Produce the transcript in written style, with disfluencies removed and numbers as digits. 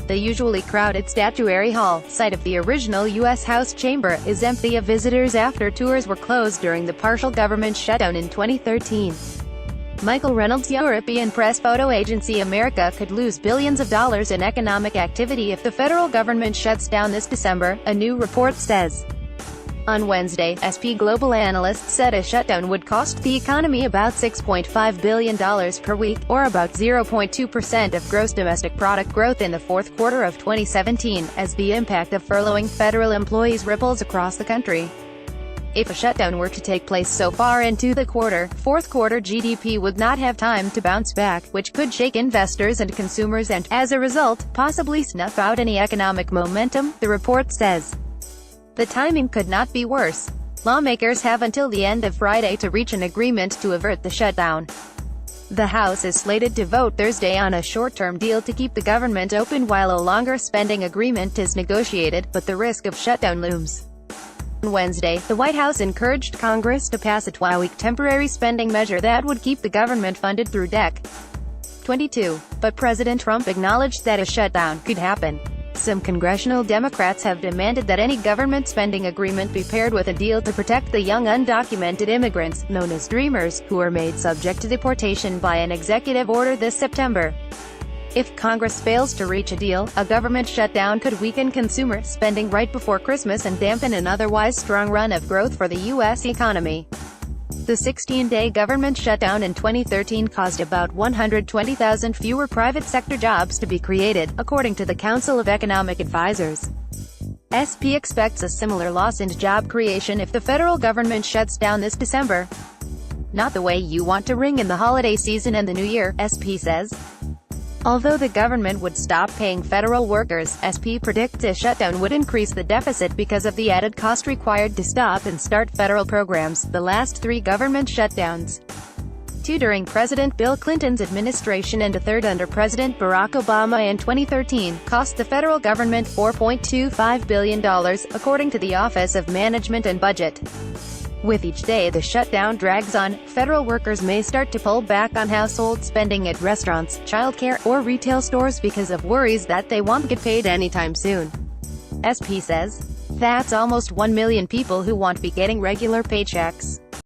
The usually crowded Statuary Hall, site of the original U.S. House chamber, is empty of visitors after tours were closed during the partial government shutdown in 2013. Michael Reynolds' European press photo agency America could lose billions of dollars in economic activity if the federal government shuts down this December, a new report says. On Wednesday, SP Global analysts said a shutdown would cost the economy about $6.5 billion per week, or about 0.2% of gross domestic product growth in the fourth quarter of 2017, as the impact of furloughing federal employees ripples across the country. If a shutdown were to take place so far into the fourth quarter GDP would not have time to bounce back, which could shake investors and consumers and, as a result, possibly snuff out any economic momentum, the report says. The timing could not be worse. Lawmakers have until the end of Friday to reach an agreement to avert the shutdown. The House is slated to vote Thursday on a short-term deal to keep the government open while a longer spending agreement is negotiated, but the risk of shutdown looms. On Wednesday, the White House encouraged Congress to pass a 12-week temporary spending measure that would keep the government funded through Dec. 22. But President Trump acknowledged that a shutdown could happen. Some congressional Democrats have demanded that any government spending agreement be paired with a deal to protect the young undocumented immigrants, known as Dreamers, who were made subject to deportation by an executive order this September. If Congress fails to reach a deal, a government shutdown could weaken consumer spending right before Christmas and dampen an otherwise strong run of growth for the U.S. economy. The 16-day government shutdown in 2013 caused about 120,000 fewer private sector jobs to be created, according to the Council of Economic Advisors. SP expects a similar loss in job creation if the federal government shuts down this December. Not the way you want to ring in the holiday season and the new year, SP says. Although the government would stop paying federal workers, SP predicts a shutdown would increase the deficit because of the added cost required to stop and start federal programs. The last three government shutdowns, two during President Bill Clinton's administration and a third under President Barack Obama in 2013, cost the federal government $4.25 billion, according to the Office of Management and Budget. With each day the shutdown drags on, federal workers may start to pull back on household spending at restaurants, childcare, or retail stores because of worries that they won't get paid anytime soon. SP says. That's almost 1 million people who won't be getting regular paychecks.